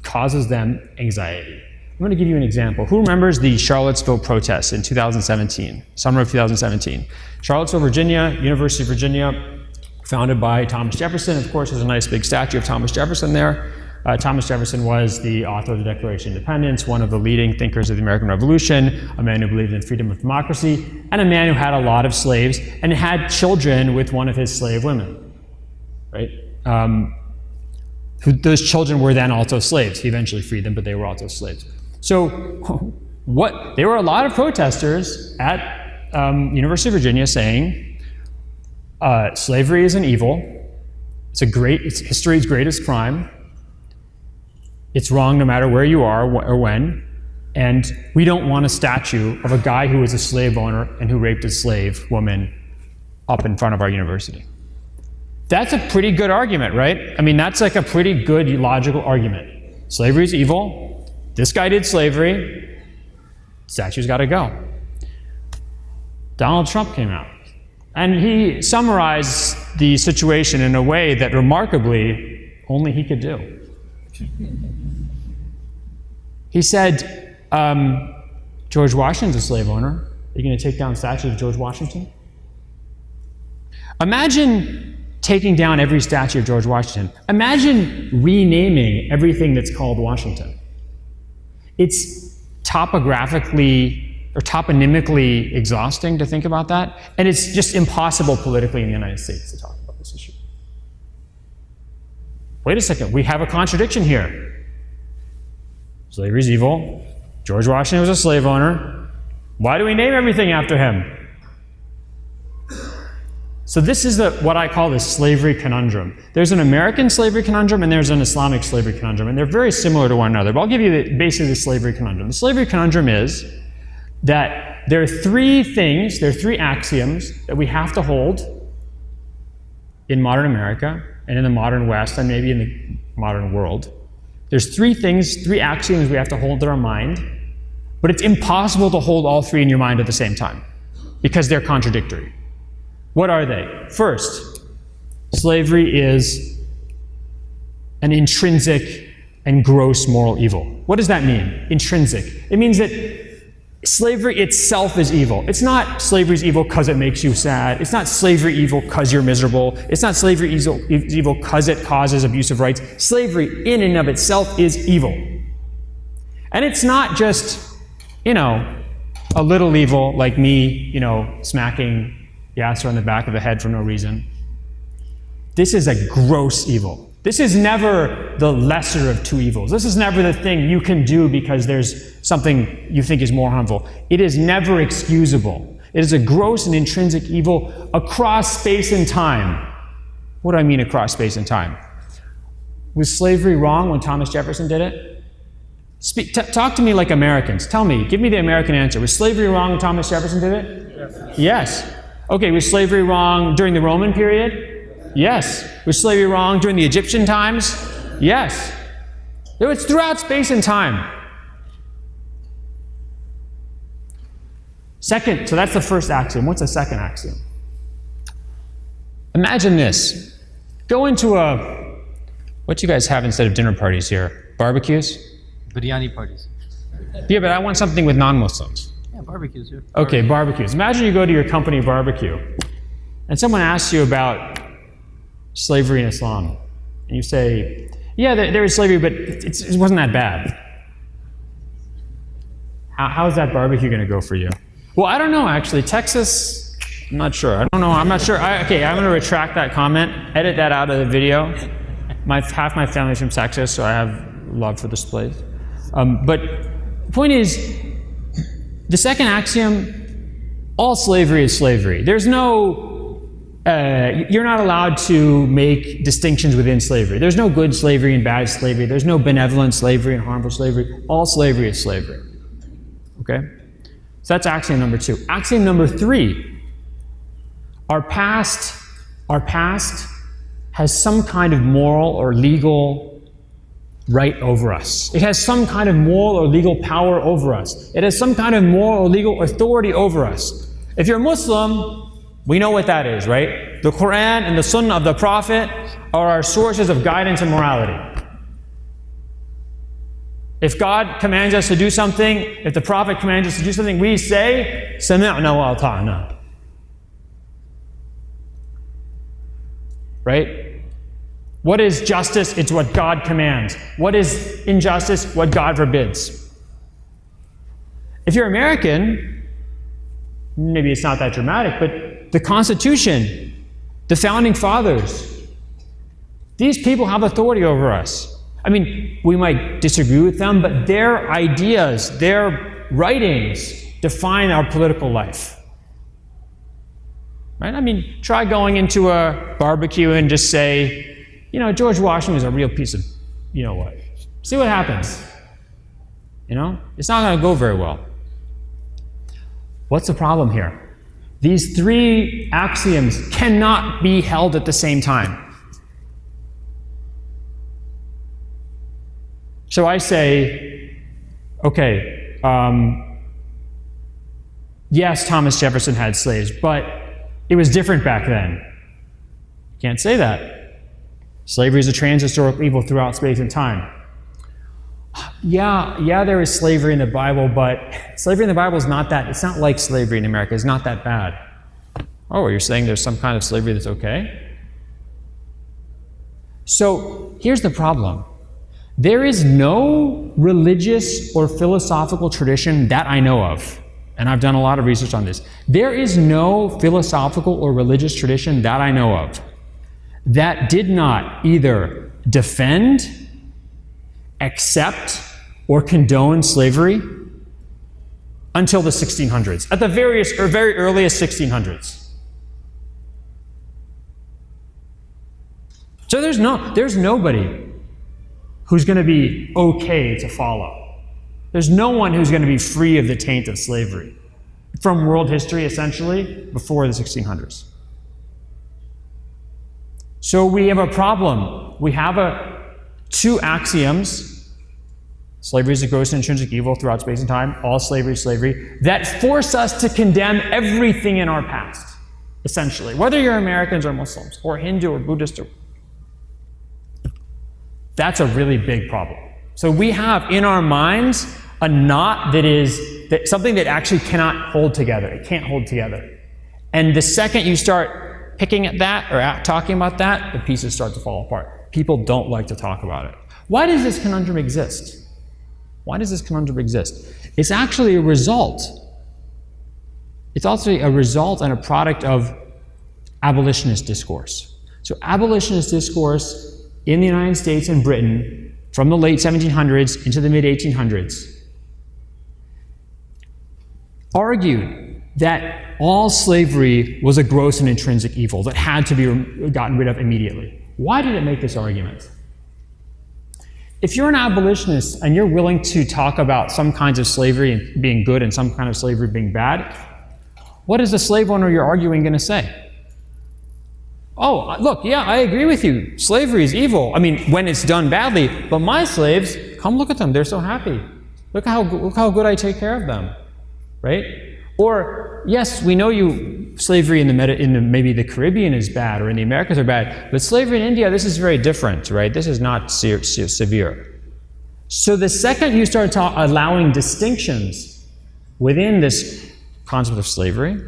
causes them anxiety. I'm going to give you an example. Who remembers the Charlottesville protests in 2017, summer of 2017? Charlottesville, Virginia, University of Virginia, founded by Thomas Jefferson. Of course, there's a nice big statue of Thomas Jefferson there. Thomas Jefferson was the author of the Declaration of Independence, one of the leading thinkers of the American Revolution, a man who believed in freedom of democracy, and a man who had a lot of slaves and had children with one of his slave women, right? Those children were then also slaves. He eventually freed them, but they were also slaves. So there were a lot of protesters at University of Virginia saying slavery is an evil. It's history's greatest crime. It's wrong no matter where you are or when. And we don't want a statue of a guy who was a slave owner and who raped a slave woman up in front of our university. That's a pretty good argument, right? I mean, that's like a pretty good logical argument. Slavery is evil. This guy did slavery. Statue's got to go. Donald Trump came out. And he summarized the situation in a way that remarkably only he could do. He said, George Washington's a slave owner. Are you going to take down statues of George Washington? Imagine taking down every statue of George Washington. Imagine renaming everything that's called Washington. It's topographically or toponymically exhausting to think about that, and it's just impossible politically in the United States to talk about this issue. Wait a second, we have a contradiction here. Slavery is evil. George Washington was a slave owner. Why do we name everything after him? So this is what I call the slavery conundrum. There's an American slavery conundrum and there's an Islamic slavery conundrum, and they're very similar to one another, but I'll give you basically the slavery conundrum. The slavery conundrum is that there are three axioms that we have to hold in modern America and in the modern West and maybe in the modern world. There's three axioms we have to hold in our mind, but it's impossible to hold all three in your mind at the same time because they're contradictory. What are they? First, slavery is an intrinsic and gross moral evil. What does that mean? Intrinsic. It means that slavery itself is evil. It's not slavery is evil because it makes you sad. It's not slavery evil because you're miserable. It's not slavery evil because it causes abuse of rights. Slavery in and of itself is evil. And it's not just, a little evil like me, smacking Yasser on the back of the head for no reason. This is a gross evil. This is never the lesser of two evils. This is never the thing you can do because there's something you think is more harmful. It is never excusable. It is a gross and intrinsic evil across space and time. What do I mean across space and time? Was slavery wrong when Thomas Jefferson did it? Talk to me like Americans. Tell me, give me the American answer. Was slavery wrong when Thomas Jefferson did it? Yes. Okay, was slavery wrong during the Roman period? Yes. Was slavery wrong during the Egyptian times? Yes. It's throughout space and time. Second, so that's the first axiom. What's the second axiom? Imagine this. Go into what do you guys have instead of dinner parties here? Barbecues? Biryani parties. Yeah, but I want something with non-Muslims. Yeah, barbecues. Yeah. Okay, barbecues. Imagine you go to your company barbecue and someone asks you about slavery in Islam. And you say, yeah, there is slavery, but it wasn't that bad. How's that barbecue going to go for you? Well, I don't know, actually. Texas, I'm not sure. I don't know. I'm not sure. Okay, I'm going to retract that comment. Edit that out of the video. Half my family's from Texas, so I have love for this place. But the point is, the second axiom, all slavery is slavery. There's no you're not allowed to make distinctions within slavery. There's no good slavery and bad slavery. There's no benevolent slavery and harmful slavery. All slavery is slavery. Okay? So that's axiom number 2. Axiom number 3. Our past has some kind of moral or legal right over us. It has some kind of moral or legal power over us. It has some kind of moral or legal authority over us. If you're a Muslim, we know what that is, right? The Quran and the Sunnah of the Prophet are our sources of guidance and morality. If God commands us to do something, if the prophet commands us to do something, we say, سَمِعْنَا وَأَطَعْنَا. Right? What is justice? It's what God commands. What is injustice? What God forbids. If you're American, maybe it's not that dramatic, but the Constitution, the Founding Fathers, these people have authority over us. I mean, we might disagree with them, but their ideas, their writings define our political life. Right? I mean, try going into a barbecue and just say, you know, George Washington was a real piece of, you know what. See what happens. You know? It's not going to go very well. What's the problem here? These three axioms cannot be held at the same time. So I say, okay, yes, Thomas Jefferson had slaves, but it was different back then. You can't say that. Slavery is a transhistorical evil throughout space and time. Yeah, there is slavery in the Bible, but slavery in the Bible is not that, it's not like slavery in America, it's not that bad. Oh, you're saying there's some kind of slavery that's okay? So here's the problem. There is no religious or philosophical tradition that I know of, and I've done a lot of research on this. There is no philosophical or religious tradition that I know of that did not either defend, accept, or condone slavery until the 1600s, at the very earliest 1600s. So there's nobody who's going to be okay to follow. There's no one who's going to be free of the taint of slavery from world history, essentially, before the 1600s. So we have a problem. We have two axioms, slavery is a gross and intrinsic evil throughout space and time, all slavery is slavery, that force us to condemn everything in our past, essentially, whether you're Americans or Muslims, or Hindu or Buddhist. That's a really big problem. So we have in our minds a knot that something that actually cannot hold together. It can't hold together. And the second you start picking at that or talking about that, the pieces start to fall apart. People don't like to talk about it. Why does this conundrum exist? Why does this conundrum exist? It's actually a result. It's also a result and a product of abolitionist discourse. So abolitionist discourse in the United States and Britain from the late 1700s into the mid 1800s argued that all slavery was a gross and intrinsic evil that had to be gotten rid of immediately. Why did it make this argument? If you're an abolitionist and you're willing to talk about some kinds of slavery being good and some kind of slavery being bad, what is the slave owner you're arguing going to say? Oh, look, yeah, I agree with you. Slavery is evil. I mean, when it's done badly. But my slaves, come look at them. They're so happy. Look how good I take care of them, right? Or yes, we know slavery in maybe the Caribbean is bad or in the Americas are bad, but slavery in India, this is very different, right? This is not severe. So the second you start allowing distinctions within this concept of slavery,